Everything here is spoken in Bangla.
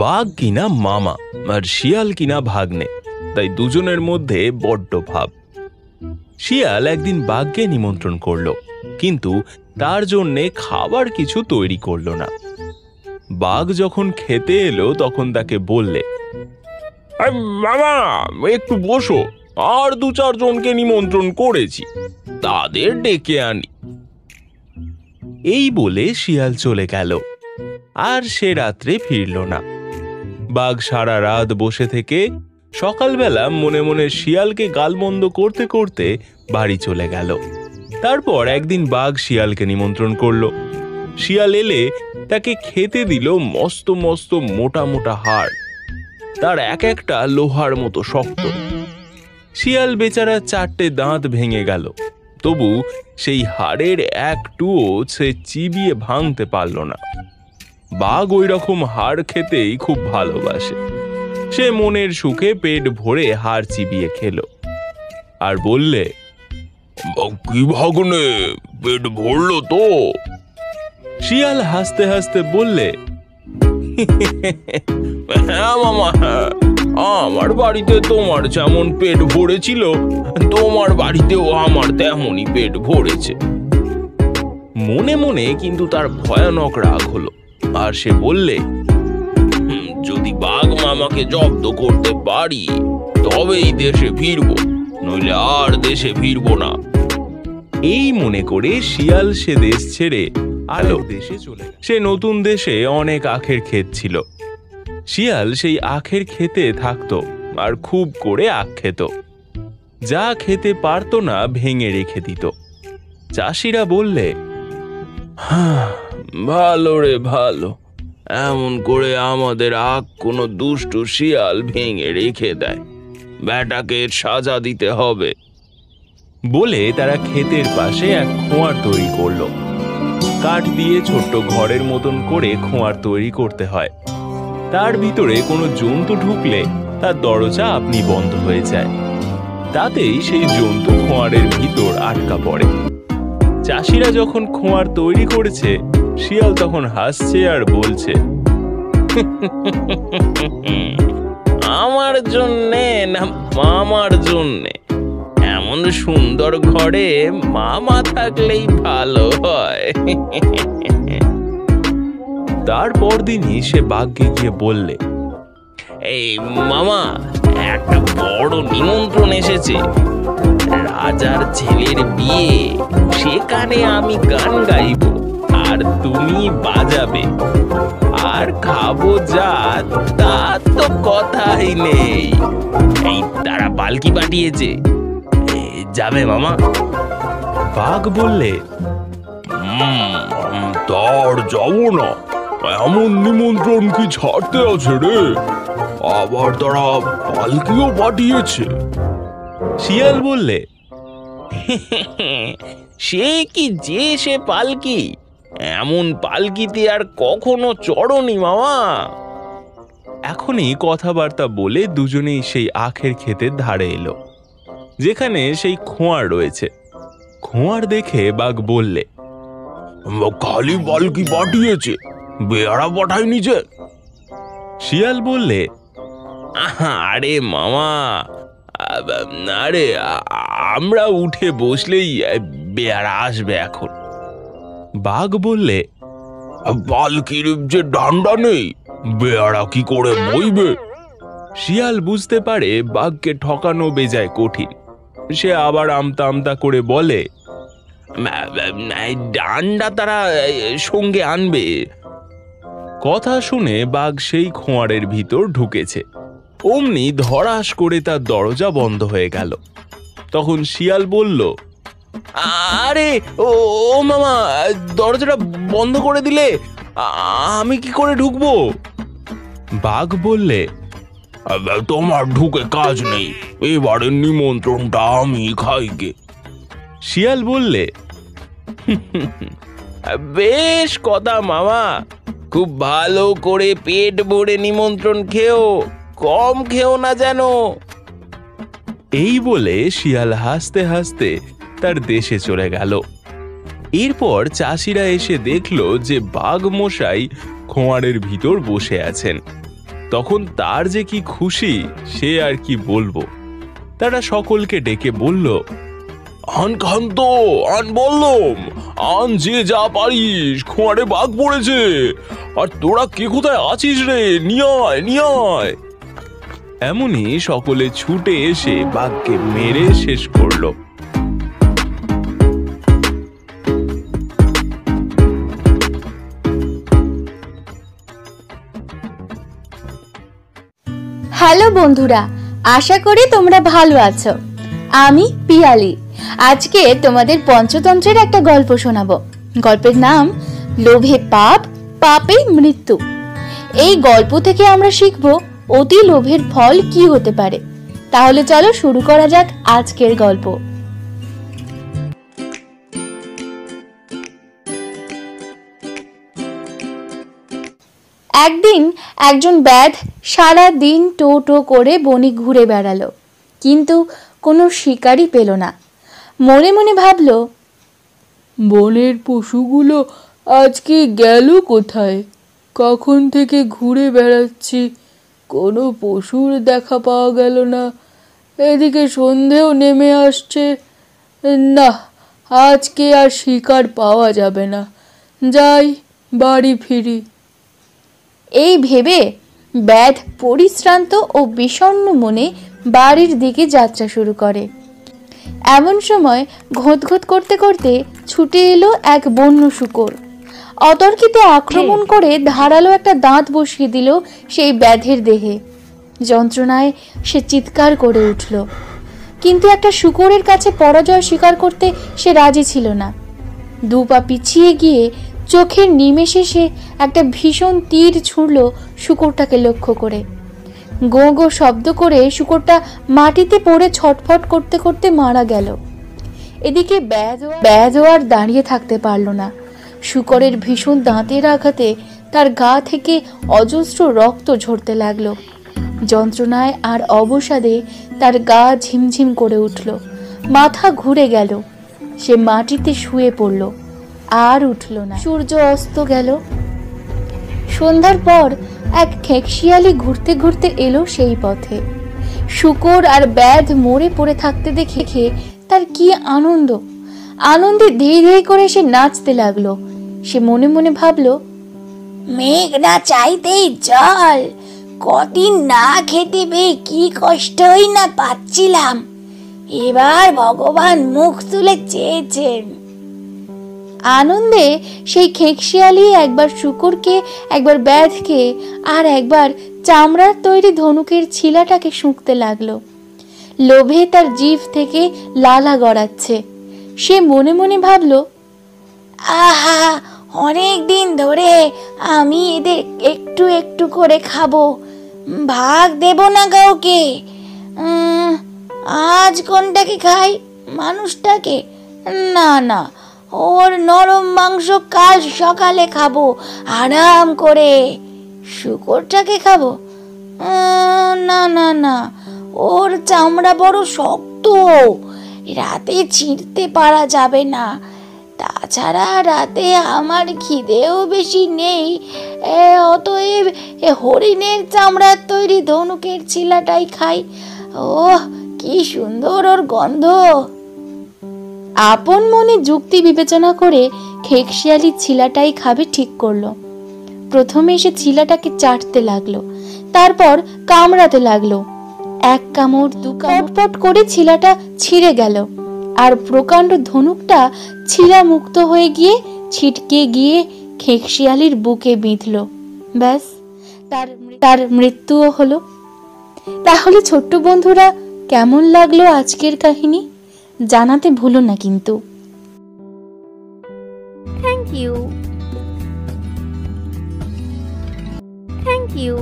বাঘ কিনা মামা আর শিয়াল কিনা ভাগ্নে, তাই দুজনের মধ্যে বড্ড ভাব। শিয়াল একদিন বাঘকে নিমন্ত্রণ করলো, কিন্তু তার জন্যে খাবার কিছু তৈরি করলো না। বাঘ যখন খেতে এলো তখন তাকে বললে, মামা একটু বসো, আর 2-4 জনকে নিমন্ত্রণ করেছি, তাদের ডেকে আনি। এই বলে শিয়াল চলে গেল, আর সে রাত্রে ফিরল না। বাঘ সারা রাত বসে থেকে সকালবেলা মনে মনে শিয়ালকে গালমন্দ করতে করতে বাড়ি চলে গেল। তারপর একদিন বাঘ শিয়ালকে নিমন্ত্রণ করলো। শিয়াল এলে তাকে খেতে দিল মস্ত মস্ত মোটা মোটা হাড়, তার এক একটা লোহার মতো শক্ত। শিয়াল বেচারা 4টে দাঁত ভেঙে গেল, তবু সেই হাড়ের একটুও সে চিবিয়ে ভাঙতে পারল না। বাঘ ওই রকম হাড় খেতেই খুব ভালোবাসে। সে মনের সুখে পেট ভরে হাড় চিবিয়ে খেলো আর বললে, কি ভাগ্নে, পেট ভরলো তো? শিয়াল হাসতে হাসতে বললে, হ্যাঁ মামা, আমার বাড়িতে তোমার যেমন পেট ভরেছিল, তোমার বাড়িতেও আমার তেমনই পেট ভরেছে। মনে মনে কিন্তু তার ভয়ানক রাগ হলো, আর সে বললে, যদি বাঘ মামাকে জব্দ করতে পারি তবেই দেশে ফিরবো, নইলে আর দেশে ফিরবো না। এই মনে করে শিয়াল সে দেশ ছেড়ে আলো দেশে চলে গেল। সে নতুন দেশে অনেক আখের ক্ষেত ছিল। শিয়াল সেই আখের ক্ষেতে থাকতো আর খুব করে আখ খেত। যা খেতে পারতো না ভেঙে রেখে দিত। চাষিরা বললে, ভালো রে ভালো, এমন করে আমাদের আখ কোনো দুষ্টু শিয়াল ভেঙে রেখে দেয়, বেটাকে সাজা দিতে হবে। বলে তারা ক্ষেতের পাশে এক খোঁয়ার তৈরি করলো। কাঠ দিয়ে ছোট্ট ঘরের মতন করে খোঁয়ার তৈরি করতে হয়। তার ভিতরে কোনো জন্তু ঢুকলে তার দরজা আপনি বন্ধ হয়ে যায়। তাতেই সেই জন্তু খোঁয়ারের ভিতর আটকা পড়ে। চাষিরা যখন খোঁয়ার তৈরি করেছে, শিয়াল তখন হাসছে আর বলছে, আমার জন্যে না মামার জন্যে, এমন সুন্দর ঘরে মামা থাকলেই ভালো হয়। তারপর দিনই সে বাঘকে গিয়ে বললে, এই মামা, একটা বড় নিমন্ত্রণ এসেছে, রাজার ছেলের বিয়ে, সেখানে আমি গান গাইব আর তুমি বাজাবে, আর খাবো যা তা তো কথাই নেই। এই তারা পালকি পাঠিয়েছে, যাবে মামা? বাঘ বললে, তার যাবো না, এমন নিমন্ত্রণ কি ছাড়তে আছে রে, আবার তারা পালকিও পাঠিয়েছে। শিয়াল বললে, সে কি যে সে পালকি, এমন পালকিতে আর কখনো চড়নি মামা। এখনই কথাবার্তা বলে দুজনেই সেই আখের ক্ষেতের ধারে এলো, যেখানে সেই খোঁয়ার রয়েছে। খোঁয়ার দেখে বাঘ বললে, খালি পালকি পাঠিয়েছে, বেয়ারা পাঠায়নি যে? শিয়াল বললে, আরে মামা, আরে আমরা উঠে বসলেই বেয়ারা আসবে এখন। বাঘ বললে, পালকির যে ডান্ডা নেই, বেয়ারা কি করে বইবে? শিয়াল বুঝতে পারে বাঘকে ঠকানো বেজায় কঠিন। সে আবার আমতা আমতা করে বলে, ডান্ডা তারা সঙ্গে আনবে। কথা শুনে বাঘ সেই খোঁয়ারের ভিতর ঢুকেছে। অমনি ধড়াস করে তার দরজা বন্ধ হয়ে গেল। তখন শিয়াল বলল, আরে ও মামা, দরজাটা বন্ধ করে দিলে আমি কি করে ঢুকবো? বাঘ বললে, তোমার ঢুকে কাজ নেই, এবারের নিমন্ত্রণটা আমি খাইগে। শিয়াল বললে, বেশ কথা মামা, খুব ভালো করে পেট ভরে নিমন্ত্রণ খেও, কম খেও না যেন। এই বলে শিয়াল হাসতে হাসতে তার দেশে চলে গেল। এরপর চাষিরা এসে দেখলো যে বাঘ মশাই খোঁয়ারের ভিতর বসে আছেন। তখন তার যে কি খুশি সে আর কি বলবো। তারা সকলকে ডেকে বলল, আন কান্ত, আন বললম, আন যে যা পারিস, খোঁয়ারে বাঘ পড়েছে, আর তোরা কে কোথায় আছিস রে, নিয়ে আয় নিয়ে আয়। এমনই সকলে ছুটে এসে বাঘকে মেরে শেষ করলো। হ্যালো বন্ধুরা, আশা করি তোমরা ভালো আছো। আমি পিয়ালি। আজকে তোমাদের পঞ্চতন্ত্রের একটা গল্প শোনাবো। গল্পের নাম লোভে পাপ, পাপে মৃত্যু। এই গল্প থেকে আমরা শিখবো অতি লোভের ফল কি হতে পারে। তাহলে চলো শুরু করা যাক আজকের গল্প। একদিন একজন ব্যাধ সারা দিন টো টো করে বনে ঘুরে বেড়ালো, কিন্তু কোনো শিকারই পেল না। মনে মনে ভাবল, বনের পশুগুলো আজকে গেল কোথায়? কখন থেকে ঘুরে বেড়াচ্ছি, কোনো পশুর দেখা পাওয়া গেল না। এদিকে সন্ধেও নেমে আসছে, না আজকে আর শিকার পাওয়া যাবে না, যাই বাড়ি ফিরি। এই ভেবে ব্যাধ পরিশ্রান্ত ও বিষণ্ণ মনে বাড়ির দিকে যাত্রা শুরু করে। এমন সময় ঘোঁতঘোঁত করতে করতে ছুটে এলো এক বন্য শূকর। অতর্কিতে আক্রমণ করে ধারালো একটা দাঁত বসিয়ে দিল সেই ব্যাধের দেহে। যন্ত্রণায় সে চিৎকার করে উঠল, কিন্তু একটা শূকরের কাছে পরাজয় স্বীকার করতে সে রাজি ছিল না। দু পা পিছিয়ে গিয়ে চোখের নিমেষে সে একটা ভীষণ তীর ছুঁড়ল শূকরটাকে লক্ষ্য করে। গো গো শব্দ করে শূকরটা মাটিতে পড়ে ছটফট করতে করতে মারা গেল। এদিকে ব্যাধ আর দাঁড়িয়ে থাকতে পারল না। শূকরের ভীষণ দাঁতের আঘাতে তার গা থেকে অজস্র রক্ত ঝরতে লাগলো। যন্ত্রণায় আর অবসাদে তার গা ঝিমঝিম করে উঠল, মাথা ঘুরে গেল। সে মাটিতে শুয়ে পড়ল, আর উঠল না। সূর্য অস্ত গেল। সন্ধ্যার পর এক খেকশিয়ালি ঘুরতে ঘুরতে এলো সেই পথে। শূকর আর ব্যাধ মরে পড়ে থাকতে দেখে তার কি আনন্দে ধেই ধেই করে সে নাচতে লাগলো। সে মনে মনে ভাবলো, মেঘ না চাইতেই জল, কদিন না খেতে পেয়ে কি কষ্টই না পাচ্ছিলাম, এবার ভগবান মুখ তুলে চেয়েছেন। আনন্দে সেই খেকশিয়ালি একবার শূকরকে, একবার ব্যাধকে, আর একবার চামড়ার তৈরি ধনুকের ছিলাটাকে শুঁকতে লাগলো। লোভে তার জিভ থেকে লালা গড়াচ্ছে। সে মনে মনে ভাবলো, আহা, অনেক দিন ধরে আমি এদের একটু একটু করে খাবো, ভাগ দেব না কাউকে। আজ কোনটাকে খাই? মানুষটাকে? না না, ওর নরম মাংস কাল সকালে খাবো আরাম করে। শূকরটাকে খাবো? না না না, ওর চামড়া বড় শক্ত, রাতে ছিঁড়তে পারা যাবে না। তাছাড়া রাতে আমার খিদেও বেশি নেই, অতএব হরিণের চামড়ার তৈরি ধনুকের ছিলাটাই খাই। ওহ, কি সুন্দর ওর গন্ধ। আপন মনে যুক্তি বিবেচনা করে খেকশিয়ালি ছিলাটাই খাবে ঠিক করলো। প্রথমে সে ছিলাটাকে চাটতে লাগলো, তারপর কামড়াতে লাগলো। এক কামড় দু কামড় করে ছিলাটা ছিঁড়ে গেল, আর প্রকাণ্ড ধনুকটা ছিলা মুক্ত হয়ে গিয়ে ছিটকে গিয়ে খেকশিয়ালির বুকে বিঁধল। ব্যাস, তার মৃত্যুও হলো। তাহলে ছোট্ট বন্ধুরা, কেমন লাগলো আজকের কাহিনী? জানাতে ভুলো না কিন্তু। Thank you.